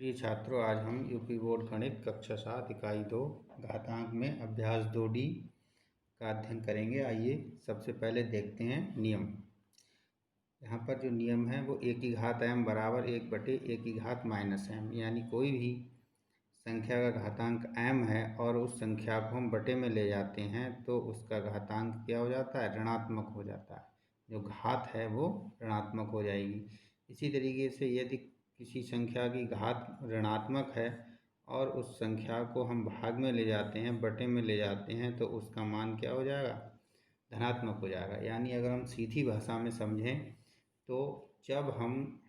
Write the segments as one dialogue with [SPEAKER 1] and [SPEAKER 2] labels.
[SPEAKER 1] प्रिय छात्रों, आज हम यूपी बोर्ड गणित कक्षा 7 इकाई 2 घातांक में अभ्यास 2D का अध्ययन करेंगे। आइए सबसे पहले देखते हैं नियम। यहाँ पर जो नियम है वो a की घात m बराबर 1/a की घात -m, यानी कोई भी संख्या का घातांक m है और उस संख्या को हम बटे में ले जाते हैं तो उसका घातांक क्या हो जाता है, ऋणात्मक हो जाता है। जो घात है वो ऋणात्मक हो जाएगी। इसी तरीके से यदि किसी संख्या की घात ऋणात्मक है और उस संख्या को हम भाग में ले जाते हैं, बटे में ले जाते हैं, तो उसका मान क्या हो जाएगा, धनात्मक हो जाएगा। यानी अगर हम सीधी भाषा में समझें तो जब हम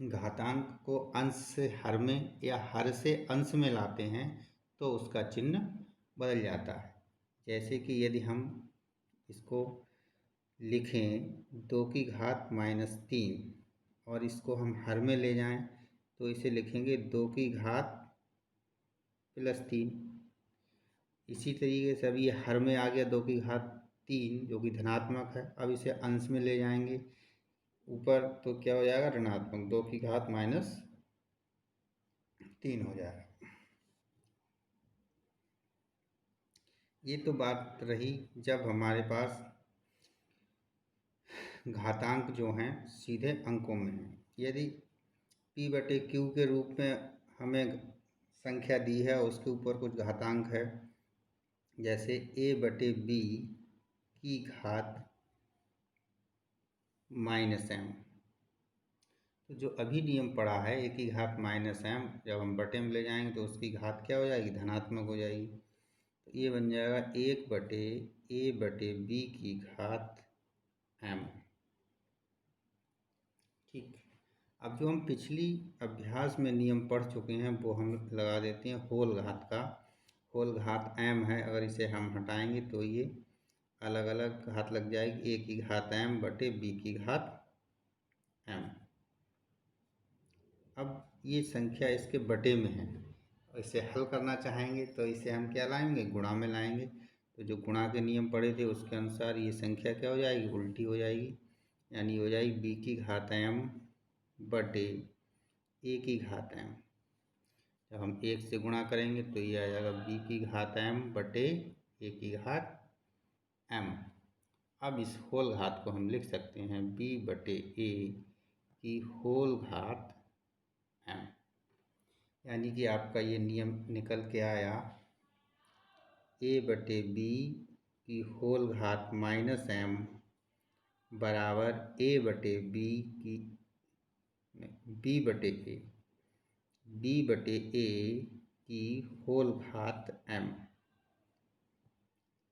[SPEAKER 1] घातांक को अंश से हर में या हर से अंश में लाते हैं तो उसका चिन्ह बदल जाता है। जैसे कि यदि हम इसको लिखें 2 की घात -3 और इसको हम हर में ले जाएं तो इसे लिखेंगे 2 की घात +3। इसी तरीके से अभी हर में आ गया 2 की घात 3 जो कि धनात्मक है। अब इसे अंश में ले जाएंगे ऊपर तो क्या हो जाएगा, ऋणात्मक 2 की घात -3 हो जाएगा। ये तो बात रही जब हमारे पास घातांक जो हैं सीधे अंकों में हैं। यदि p/q के रूप में हमें संख्या दी है, उसके ऊपर कुछ घातांक है, जैसे a/b की घात -m। तो जो अभी नियम पढ़ा है a की घात -m, जब हम बटे में ले जाएंगे तो उसकी घात क्या हो जाएगी, धनात्मक हो जाएगी। तो ये बन जाएगा 1/a/b की घात m। ठीक। अब जो हम पिछली अभ्यास में नियम पढ़ चुके हैं वो हम लगा देते हैं होल घात का। होल घात m है, अगर इसे हम हटाएंगे तो ये अलग अलग घात लग जाएगी, a की घात m बटे b की घात m। अब ये संख्या इसके बटे में है, इसे हल करना चाहेंगे तो इसे हम क्या लाएंगे, गुणा में लाएंगे। तो जो गुणा के नियम पढ़े थे उसके अनुसार ये संख्या क्या हो जाएगी, उल्टी हो जाएगी। यानी हो जाएगी b की घात m बटे a की घात m। जब हम 1 से गुणा करेंगे तो ये आ जाएगा b की घात m बटे a की घात m। अब इस होल घात को हम लिख सकते हैं b/a की होल घात m। यानी कि आपका ये नियम निकल के आया a/b की होल घात -m बराबर b/a की होल घात m।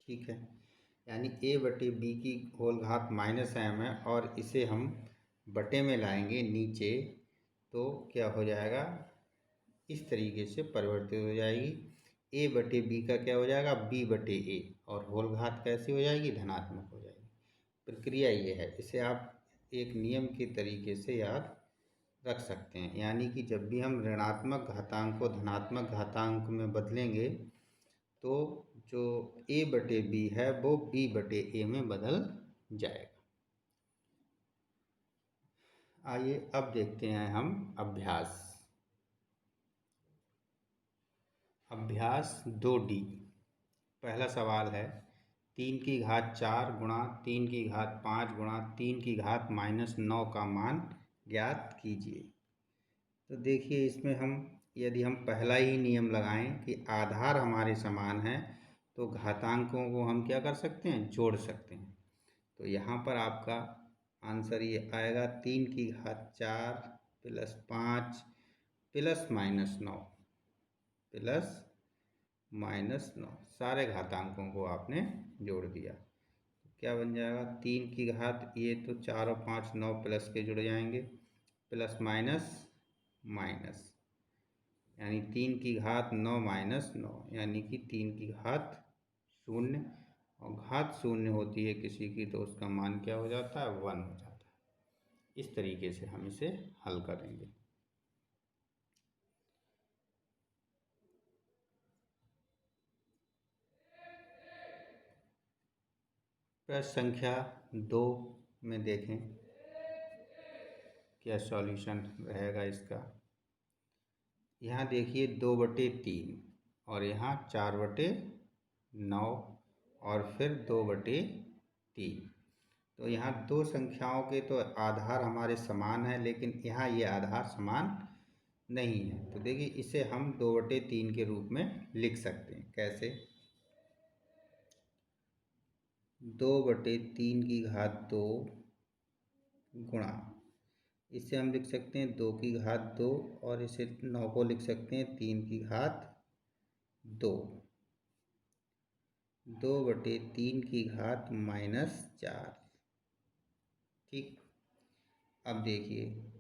[SPEAKER 1] ठीक है, यानी a/b की होल घात -m है और इसे हम बटे में लाएंगे नीचे तो क्या हो जाएगा, इस तरीके से परिवर्तित हो जाएगी। a/b का क्या हो जाएगा, b/a, और होल घात कैसी हो जाएगी, धनात्मक हो जाएगी। प्रक्रिया ये है, इसे आप एक नियम के तरीके से याद रख सकते हैं। यानी कि जब भी हम ऋणात्मक घातांक को धनात्मक घातांक में बदलेंगे तो जो a/b है वो b/a में बदल जाएगा। आइए अब देखते हैं हम अभ्यास 2D। पहला सवाल है 3 की घात 4 गुणा 3 की घात 5 गुणा 3 की घात -9 का मान ज्ञात कीजिए। तो देखिए इसमें यदि हम पहला ही नियम लगाएं कि आधार हमारे समान है तो घातांकों को हम क्या कर सकते हैं, जोड़ सकते हैं। तो यहाँ पर आपका आंसर ये आएगा 3 की घात 4 + 5 + -9 + -9, सारे घातांकों को आपने जोड़ दिया। तो क्या बन जाएगा, 3 की घात, ये तो 4 और 5 9 प्लस के जुड़ जाएंगे, प्लस माइनस माइनस, यानी 3 की घात 9 - 9, यानी कि 3 की घात 0, और घात 0 होती है किसी की तो उसका मान क्या हो जाता है, 1 हो जाता है। इस तरीके से हम इसे हल करेंगे। प्रश्न संख्या 2 में देखें क्या सॉल्यूशन रहेगा इसका। यहाँ देखिए 2/3 और यहाँ 4/9 और फिर 2/3। तो यहाँ दो संख्याओं के तो आधार हमारे समान है, लेकिन यहाँ ये आधार समान नहीं है। तो देखिए इसे हम 2/3 के रूप में लिख सकते हैं। कैसे? 2/3 गुणा, इसे हम लिख सकते हैं 2 और इसे 9 को लिख सकते हैं 3 2/3 ठीक। अब देखिए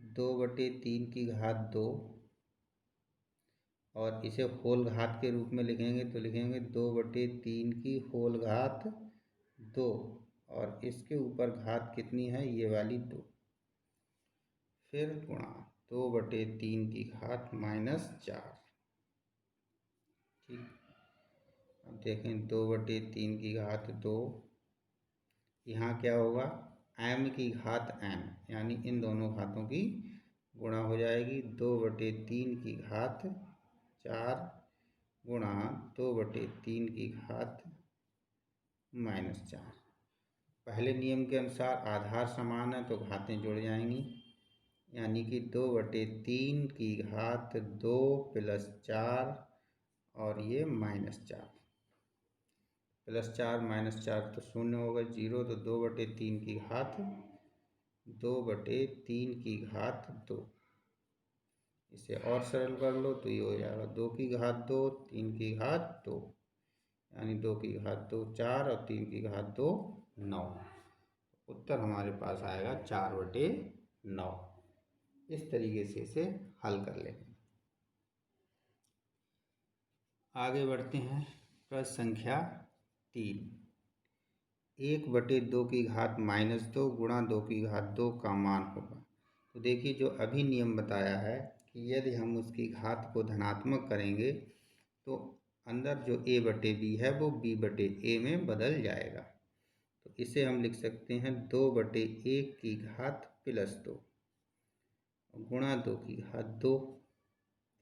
[SPEAKER 1] 2/3 और इसे होल घात के रूप में लिखेंगे तो लिखेंगे 2/3 और इसके ऊपर घात कितनी है, ये वाली 2, फिर गुणा 2/3 ठीक। अब देखें 2/3 यहाँ क्या होगा, m यानी इन दोनों घातों की गुणा हो जाएगी। 2/3 गुणा 2/3 पहले नियम के अनुसार आधार समान है तो घातें जुड़ जाएंगी, यानी कि 2/3 प्लस 4 और ये -4, +4 -4 तो शून्य होगा, 0। तो 2/3 इसे और सरल कर लो तो ये हो जाएगा 2 3 यानी 2 4 और 3 9। उत्तर हमारे पास आएगा 4/9। इस तरीके से इसे हल कर लेंगे। आगे बढ़ते हैं। प्रश्न संख्या 3, 1/2 गुणा 2 का मान होगा। तो देखिए जो अभी नियम बताया है कि यदि हम उसकी घात को धनात्मक करेंगे तो अंदर जो a/b है वो b/a में बदल जाएगा। तो इसे हम लिख सकते हैं 2/1 प्लस 2 गुणा 2।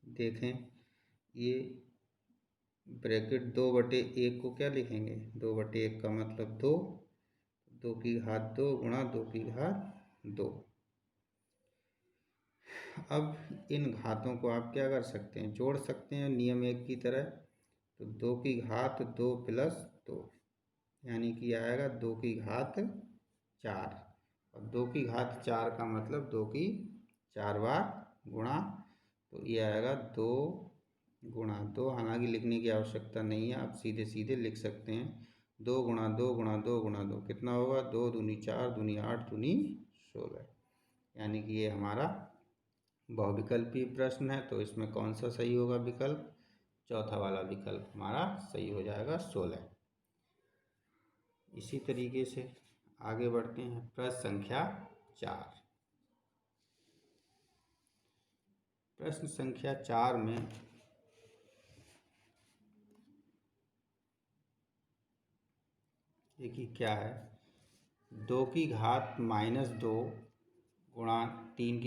[SPEAKER 1] देखें ये ब्रैकेट 2/1 को क्या लिखेंगे, 2/1 का मतलब 2 गुणा 2। अब इन घातों को आप क्या कर सकते हैं, जोड़ सकते हैं नियम 1 की तरह। तो 2 प्लस 2 यानी कि आएगा 2 4 और 2 4 का मतलब 4 बार गुणा, तो ये आएगा 2 गुणा 2। हालांकि लिखने की आवश्यकता नहीं है, आप सीधे सीधे लिख सकते हैं 2 गुणा 2 गुणा 2 गुणा 2 कितना होगा, 2 दूनी 4 दूनी 8 दूनी 16। यानी कि ये हमारा बहुविकल्पीय प्रश्न है। तो इसमें कौन सा सही होगा विकल्प, चौथा वाला विकल्प हमारा सही हो जाएगा 16। इसी तरीके से आगे बढ़ते हैं। प्रश्न संख्या 4, प्रश्न संख्या 4 में देखिए क्या है, 2 गुणा 3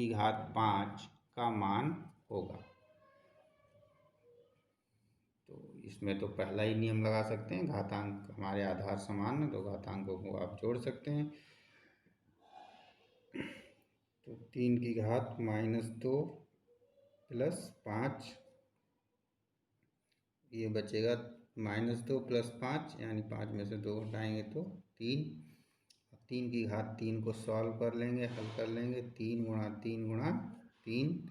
[SPEAKER 1] का मान होगा। तो इसमें तो पहला ही नियम लगा सकते हैं, घातांक हमारे आधार समान है तो घातांकों को आप जोड़ सकते हैं। तो 3 प्लस 5, ये बचेगा -2 प्लस 5 यानी 5 में से 2 घटाएंगे तो 3। 3 को सॉल्व कर लेंगे, हल कर लेंगे। 3 गुणा 3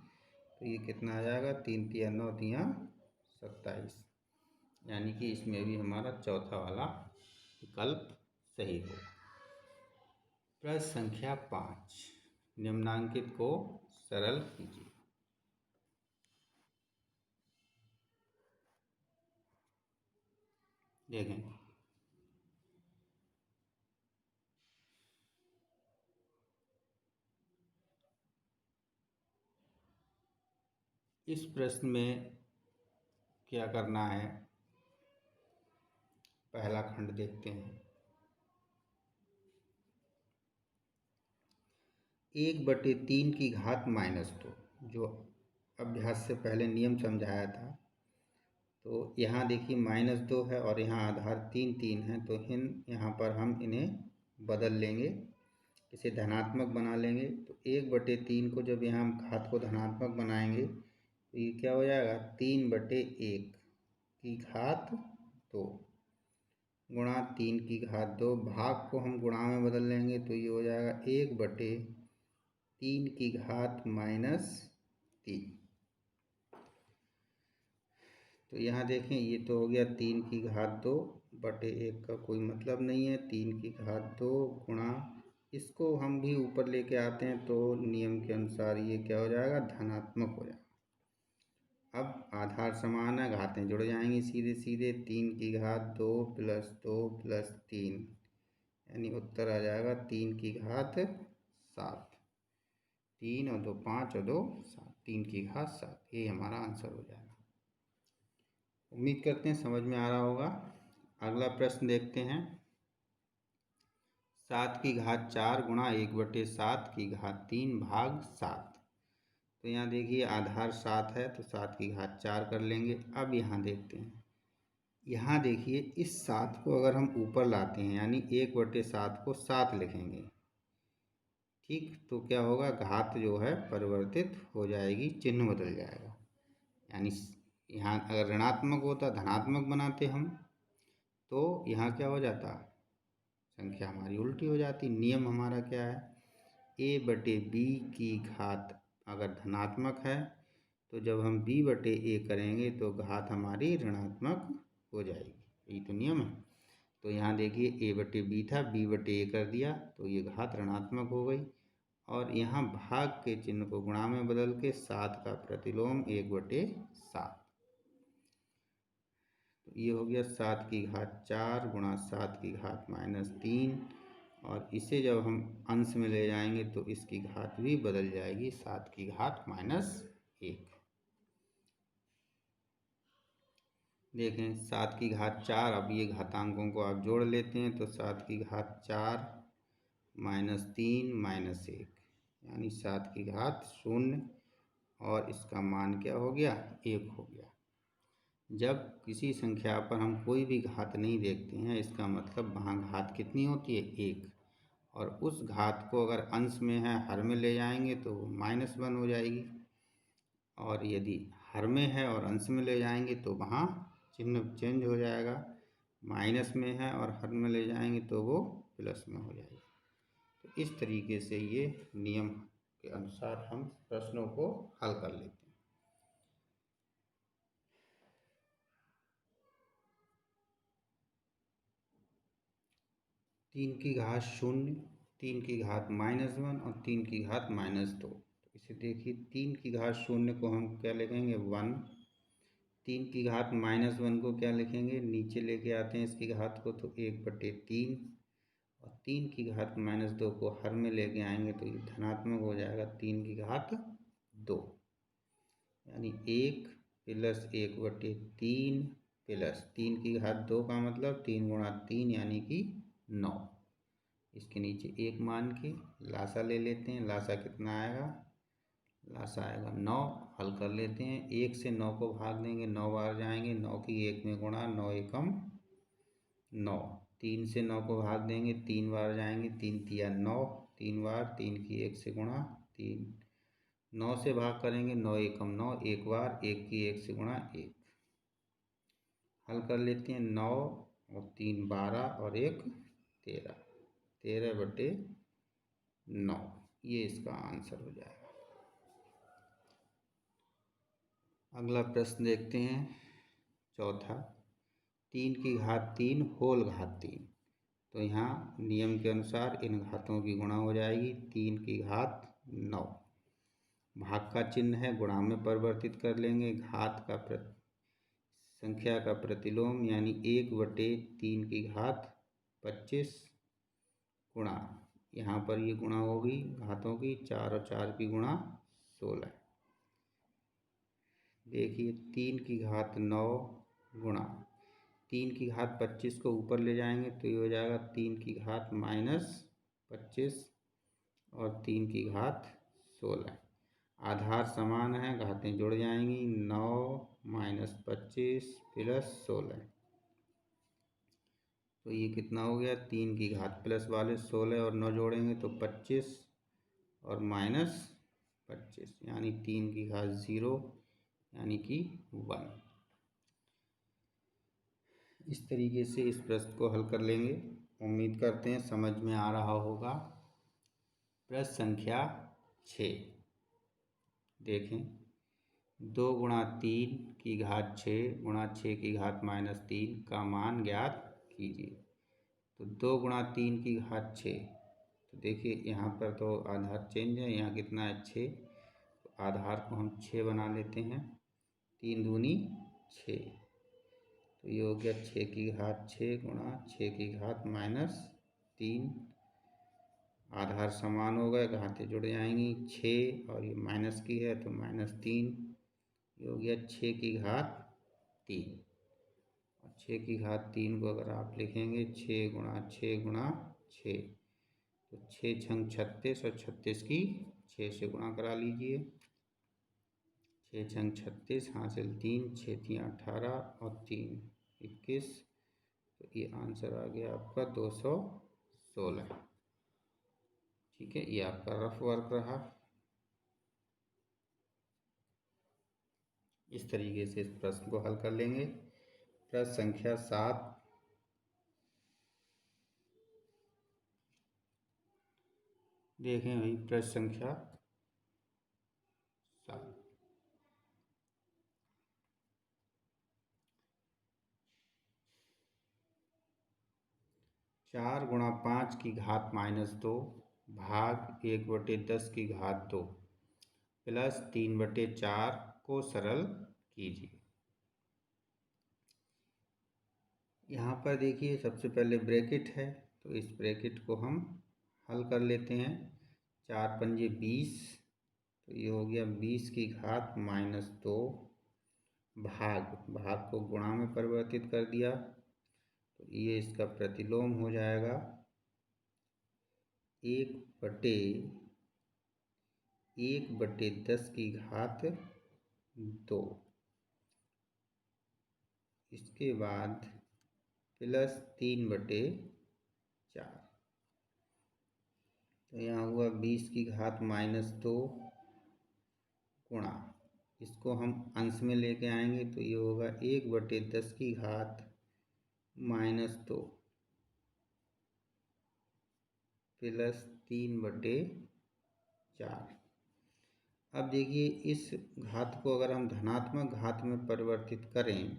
[SPEAKER 1] तो ये कितना आ जाएगा, 3 × 9 × 27। यानी कि इसमें भी हमारा चौथा वाला विकल्प सही होगा। प्रश्न संख्या 5, निम्नांकित को सरल कीजिए। देखें इस प्रश्न में क्या करना है, पहला खंड देखते हैं। 1/3 -2 जो अभ्यास से पहले नियम समझाया था। तो यहाँ देखिए -2 है और यहाँ आधार 3 है, तो यहाँ पर हम इन्हें बदल लेंगे, इसे धनात्मक बना लेंगे। तो 1/3 को जब यहाँ हम घात को धनात्मक बनाएंगे तो ये क्या हो जाएगा, 3/1 की घात 2 गुणा 3 की घात 2, भाग को हम गुणा में बदल लेंगे तो ये हो जाएगा 1/3 की घात -3। तो यहाँ देखें ये तो हो गया 3 की घात 2/1 का कोई मतलब नहीं है, 3 की घात 2 गुणा, इसको हम भी ऊपर लेके आते हैं तो नियम के अनुसार ये क्या हो जाएगा, धनात्मक हो जाएगा। अब आधार समान है, घातें जुड़ जाएंगी सीधे सीधे, 3 की घात 2 + 2 + 3, यानी उत्तर आ जाएगा 3 की घात 7। 3 और 2 5 और 2 7, 3 की घात 7, ये हमारा आंसर हो जाएगा। उम्मीद करते हैं समझ में आ रहा होगा। अगला प्रश्न देखते हैं। 7 की घात 4 गुणा 1/7 की घात 3 भाग 7। तो यहाँ देखिए आधार 7 है तो 7 की घात 4 कर लेंगे। अब यहाँ देखते हैं, यहाँ देखिए इस 7 को अगर हम ऊपर लाते हैं यानी 1/7 को 7 लिखेंगे, ठीक, तो क्या होगा, घात जो है परिवर्तित हो जाएगी, चिन्ह बदल जाएगा। यानी यहाँ अगर ऋणात्मक होता धनात्मक बनाते हम तो यहाँ क्या हो जाता, संख्या हमारी उल्टी हो जाती। नियम हमारा क्या है, a/b की घात अगर धनात्मक है तो जब हम b/a करेंगे तो घात हमारी ऋणात्मक हो जाएगी, यही तो नियम है। तो यहाँ देखिए a/b था, b/a कर दिया तो ये घात ऋणात्मक हो गई, और यहाँ भाग के चिन्ह को गुणा में बदल के 7 का प्रतिलोम 1/7, तो ये हो गया 7 की घात 4 गुणा 7 की घात -3, और इसे जब हम अंश में ले जाएंगे तो इसकी घात भी बदल जाएगी, 7 की घात -1। देखें 7 की घात 4, अब ये घातांकों को आप जोड़ लेते हैं तो 7 की घात 4 -3 -1, यानी 7 की घात 0, और इसका मान क्या हो गया, 1 हो गया। जब किसी संख्या पर हम कोई भी घात नहीं देखते हैं, इसका मतलब वहाँ घात कितनी होती है, 1, और उस घात को अगर अंश में है हर में ले जाएंगे तो -1 हो जाएगी, और यदि हर में है और अंश में ले जाएंगे तो वहाँ चिन्ह चेंज हो जाएगा, माइनस में है और हर में ले जाएंगे तो वो प्लस में हो जाएगी। तो इस तरीके से ये नियम के अनुसार हम प्रश्नों को हल कर लेते हैं। 3 की घात 0, 3 की घात -1 और 3 की घात -2। तो इसे देखिए 3 की घात 0 को हम क्या लिखेंगे, 1, 3 की घात -1 को क्या लिखेंगे, नीचे लेके आते हैं इसकी घात को तो 1/3, और 3 की घात -2 को हर में लेके आएंगे तो ये धनात्मक हो जाएगा, 3 की घात 2, यानी 1 + 1/3 प्लस 3 की घात 2 का मतलब 3 गुणा 3 यानी कि 9। इसके नीचे 1 मान के लासा ले लेते हैं, लासा कितना आएगा, लासा आएगा 9। हल कर लेते हैं, 1 से 9 को भाग देंगे, 9 बार जाएंगे, 9 की 1 में गुणा, 9 एकम 9। 3 से 9 को भाग देंगे, 3 बार जाएंगे, 3 तिया 9, 3 बार, 3 की 1 से गुणा, 3 9 से भाग करेंगे, 9 एकम 9, 1 बार, 1 की 1 से गुणा 1। हल कर लेते हैं, 9 और 3 12 और 1 13, 13/9, ये इसका आंसर हो जाएगा। अगला प्रश्न देखते हैं, चौथा, 3 की घात 3 होल घात 3। तो यहाँ नियम के अनुसार इन घातों की गुणा हो जाएगी, 3 की घात 9, भाग का चिन्ह है, गुणा में परिवर्तित कर लेंगे, घात का संख्या का प्रतिलोम यानी 1/3 की घात 25 गुणा, यहाँ पर ये गुणा होगी घातों की, 4 और 4 की गुणा 16। देखिए 3 की घात 9 गुणा 3 की घात 25 को ऊपर ले जाएंगे तो ये हो जाएगा 3 की घात -25 और 3 की घात 16। आधार समान है, घातें जुड़ जाएंगी। 9 माइनस 25 प्लस 16, तो ये कितना हो गया, 3 की घात प्लस वाले 16 और 9 जोड़ेंगे तो 25 और माइनस 25, यानी 3 की घात 0 यानी कि 1। इस तरीके से इस प्रश्न को हल कर लेंगे। उम्मीद करते हैं समझ में आ रहा होगा। प्रश्न संख्या 6 देखें। 2 गुणा 3 की घात 6 गुणा 6 की घात माइनस 3 का मान ज्ञात कीजिए। तो 2 गुणा 3 की घात 6, तो देखिए यहाँ पर तो आधार चेंज है, यहाँ कितना है 6, तो आधार को हम 6 बना लेते हैं। 3 दूनी 6, तो ये हो गया 6 की घात 6 गुणा 6 की घात माइनस 3। आधार समान हो गए, घातें जुड़ जाएंगी। 6 और ये माइनस की है तो माइनस 3, ये हो गया 6 की घात 3। और 6 की घात 3 को अगर आप लिखेंगे 6 गुणा 6 गुणा 6, तो 6 छंग 36 और 36 की 6 से गुणा करा लीजिए। 6 छंग 36 हासिल 3, 6 3 18 और 3 21, तो ये आंसर आ गया आपका 216। ठीक है, ये आपका रफ वर्क रहा। इस तरीके से इस प्रश्न को हल कर लेंगे। प्रश्न संख्या 7 देखें भाई। प्रश्न संख्या 7, 4 गुणा 5 की घात माइनस 2 भाग 1/10 की घात 2 प्लस 3/4 को सरल कीजिए। यहाँ पर देखिए सबसे पहले ब्रैकेट है, तो इस ब्रैकेट को हम हल कर लेते हैं। 4 पंजे 20, तो ये हो गया 20 की घात माइनस 2 भाग को गुणा में परिवर्तित कर दिया, तो ये इसका प्रतिलोम हो जाएगा 1/10 की घात 2। इसके बाद प्लस 3/4, तो यहाँ हुआ 20 की घात माइनस 2 गुणा, इसको हम अंश में लेके आएंगे तो ये होगा 1/10 की घात माइनस 2 प्लस 3/4। अब देखिए इस घात को अगर हम धनात्मक घात में परिवर्तित करें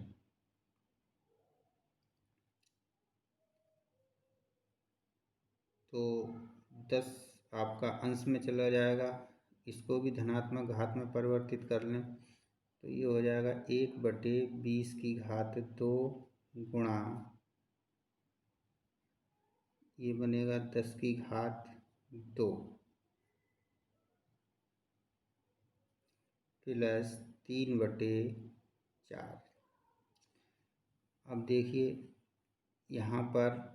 [SPEAKER 1] तो 10 आपका अंश में चला जाएगा। इसको भी धनात्मक घात में परिवर्तित कर लें तो ये हो जाएगा 1/20 की घात 2 गुणा, ये बनेगा 10 की घात 2 प्लस 3/4। अब देखिए यहाँ पर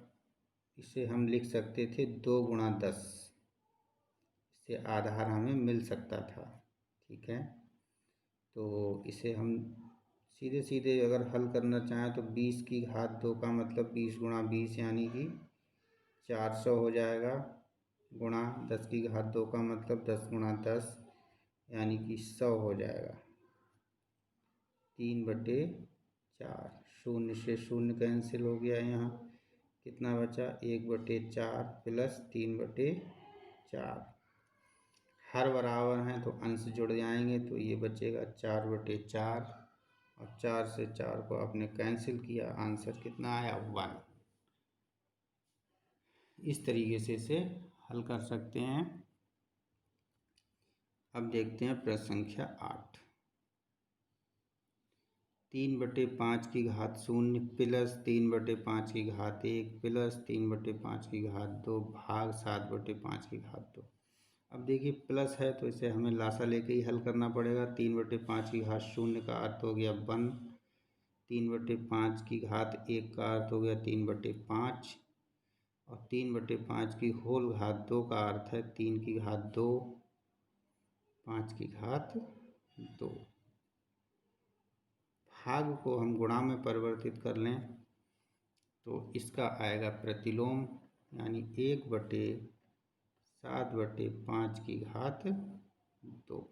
[SPEAKER 1] इसे हम लिख सकते थे 2 गुणा 10, इससे आधार हमें मिल सकता था। ठीक है, तो इसे हम सीधे सीधे अगर हल करना चाहें तो 20 की घात 2 का मतलब 20 गुणा 20 यानी कि 400 हो जाएगा, गुणा 10 की घात 2 का मतलब 10 गुणा 10 यानी कि 100 हो जाएगा। 3/4, शून्य से शून्य कैंसिल हो गया, यहाँ कितना बचा 1/4 प्लस 3/4। हर बराबर हैं तो अंश जुड़ जाएंगे, तो ये बचेगा 4/4 और 4 से 4 को आपने कैंसिल किया, आंसर कितना आया 1। इस तरीके से इसे हल कर सकते हैं। अब देखते हैं प्रश्न संख्या 8। 3/5 की घात 0 प्लस 3/5 की घात 1 प्लस 3/5 की घात 2 भाग 7/5 की घात 2। अब देखिए प्लस है तो इसे हमें लासा लेके ही हल करना पड़ेगा। 3/5 की घात 0 का अर्थ हो गया 1, 3/5 की घात 1 का अर्थ हो गया 3/5 और 3/5 की होल घात 2 का अर्थ है 3 की घात 2, 5 की घात 2। भाग को हम गुणा में परिवर्तित कर लें तो इसका आएगा प्रतिलोम, यानी 1/7/5 की घात 2।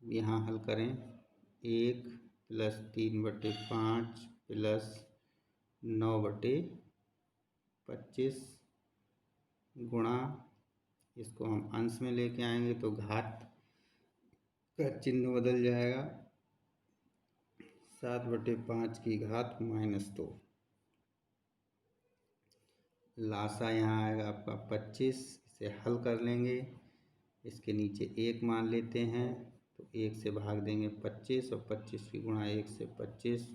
[SPEAKER 1] यहाँ हल करें, 1 + 3/5 + 9/25 गुणा, इसको हम अंश में लेके आएंगे तो घात का चिन्ह बदल जाएगा, 7/5 की घात -2। लासा यहाँ आएगा आपका 25। इसे हल कर लेंगे, इसके नीचे 1 मान लेते हैं तो 1 से भाग देंगे 25 और 25 की गुणा 1 से 25,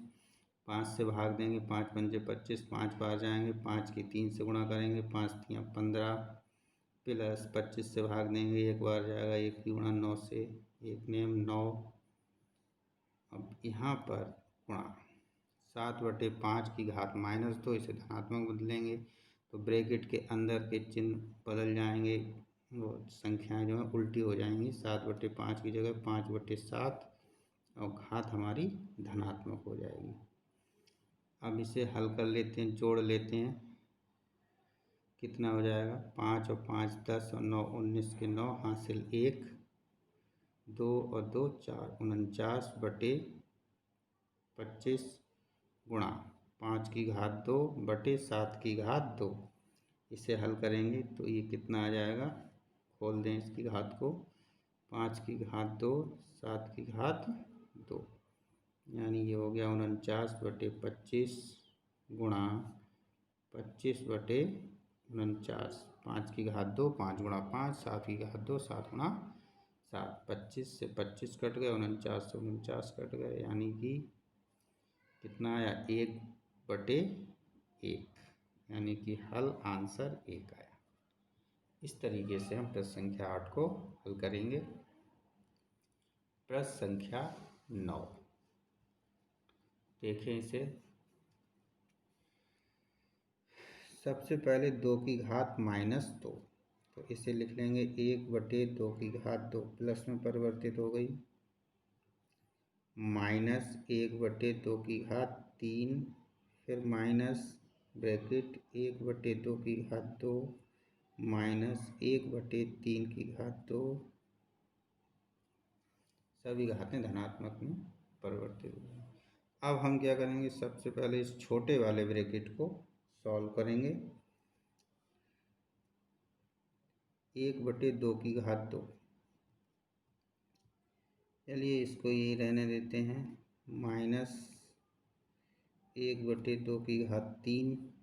[SPEAKER 1] 5 से भाग देंगे, 5 × 5 = 25, 5 बार जाएंगे, 5 की 3 से गुणा करेंगे, 5 × 3 = 15 प्लस 25 से भाग देंगे, 1 बार जाएगा, 1 की गुणा 9 से 1 नेम 9। अब यहाँ पर गुणा 7/5 की घात -2, इसे धनात्मक बदलेंगे तो ब्रैकेट के अंदर के चिन्ह बदल जाएंगे, वो संख्याएं जो है उल्टी हो जाएंगी, 7/5 की जगह 5/7 और घात हमारी धनात्मक हो जाएगी। अब इसे हल कर लेते हैं, जोड़ लेते हैं, कितना हो जाएगा, 5 और 5 10 और 9 19 के 9 हासिल 1, 2 और 2 4, 49/25 गुणा 5 की घात 2/7 की घात 2। इसे हल करेंगे तो ये कितना आ जाएगा, खोल दें इसकी घात को, 5 की घात 2 7 की घात 2, यानी ये हो गया 49/25 गुणा 25/49, 5 की घात 2 5 × 5, 7 की घात 2 7 × 7, 25 से 25 कट गए, 49 से 49 कट गए, यानी कि कितना आया, 1/1, यानी कि हल आंसर 1 आया। इस तरीके से हम प्रश्न संख्या 8 को हल करेंगे। प्रश्न संख्या 9 देखें इसे। सबसे पहले 2 की घात -2, तो इसे लिख लेंगे 1/2 की घात 2, प्लस में परिवर्तित हो गई, -1/2 की घात 3, फिर माइनस ब्रैकेट 1/2 की घात 2 -1/3 की घात 2, सभी घातें धनात्मक में परिवर्तित हो गई। अब हम क्या करेंगे, सबसे पहले इस छोटे वाले ब्रैकेट को सॉल्व करेंगे, 1/2 की घात 2, चलिए इसको यही रहने देते हैं, -1/2 की घात 3,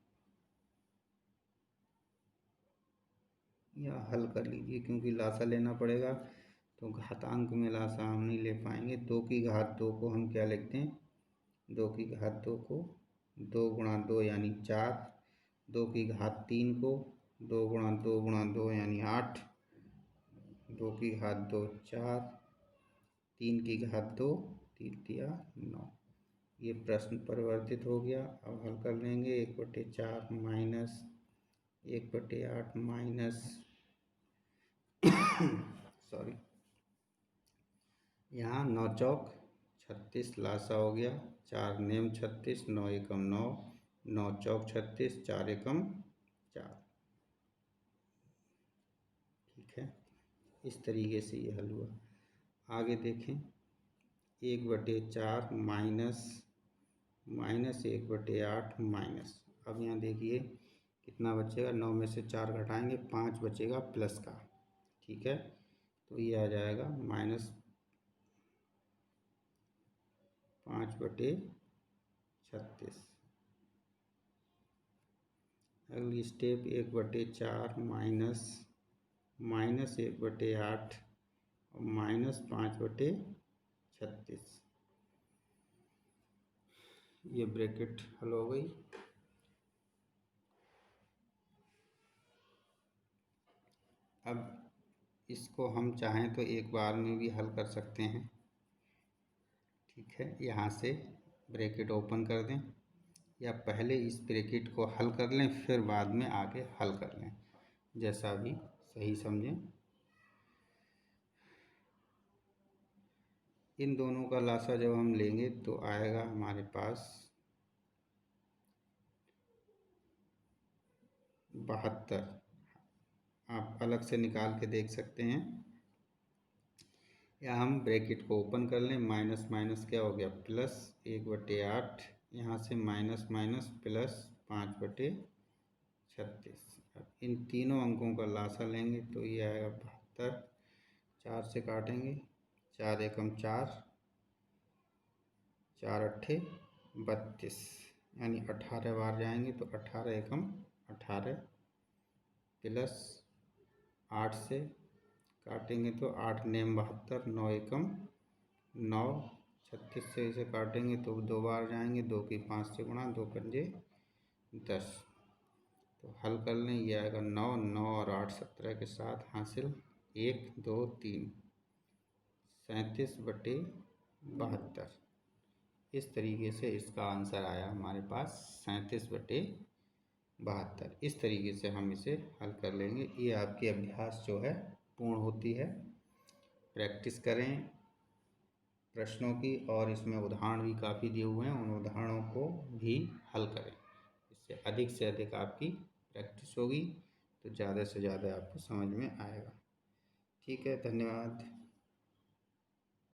[SPEAKER 1] या हल कर लीजिए क्योंकि लासा लेना पड़ेगा तो घातांक में लासा हम नहीं ले पाएंगे। 2 की घात 2 को हम क्या लिखते हैं, 2 की घात 2 को 2 × 2 यानी 4, 2 की घात 3 को 2 × 2 × 2 यानी 8, 2 की घात 2 4, 3 की घात 2 3 × 9। ये प्रश्न परिवर्तित हो गया। अब हल कर लेंगे, 1/4 माइनस 1/8 माइनस सॉरी, यहाँ 9 चौक 36 लासा हो गया, 4 नेम 36, 9 एकम 9, 9 चौक 36, 4 एकम 4, ठीक है। इस तरीके से ये हल हुआ। आगे देखें, 1/4 माइनस 1/8 माइनस, अब यहाँ देखिए कितना बचेगा, 9 में से 4 घटाएंगे, 5 बचेगा प्लस का, ठीक है, तो ये आ जाएगा -5/36। अगली स्टेप 1/4 माइनस 1/8 और -5/36, ये ब्रैकेट हल हो गई। अब इसको हम चाहें तो एक बार में भी हल कर सकते हैं, ठीक है। यहाँ से ब्रैकेट ओपन कर दें या पहले इस ब्रैकेट को हल कर लें फिर बाद में आगे हल कर लें, जैसा भी सही समझें। इन दोनों का लासा जब हम लेंगे तो आएगा हमारे पास 72। आप अलग से निकाल के देख सकते हैं, या हम ब्रैकेट को ओपन कर लें। माइनस माइनस क्या हो गया, प्लस 1/8, यहाँ से माइनस माइनस प्लस 5/36। अब इन तीनों अंकों का लासा लेंगे तो ये आएगा 72। 4 से काटेंगे, 4 एकम 4, 4 अट्ठे 32, यानी 18 बार जाएंगे तो 18 एकम 18 प्लस 8 से काटेंगे तो 8 नेम 72, 9 एकम 9, 36 से इसे काटेंगे तो 2 बार जाएंगे, 2 की 5 से गुणा, 2 पंजे 10। तो हल कर लें, ये आएगा 9, 9 और 8 17 के साथ हासिल 1 2 3, 37/72। इस तरीके से इसका आंसर आया हमारे पास 37/72। इस तरीके से हम इसे हल कर लेंगे। ये आपकी अभ्यास जो है पूर्ण होती है। प्रैक्टिस करें प्रश्नों की, और इसमें उदाहरण भी काफ़ी दिए हुए हैं, उन उदाहरणों को भी हल करें। इससे अधिक आपकी प्रैक्टिस होगी तो ज़्यादा से ज़्यादा आपको समझ में आएगा। ठीक है, धन्यवाद।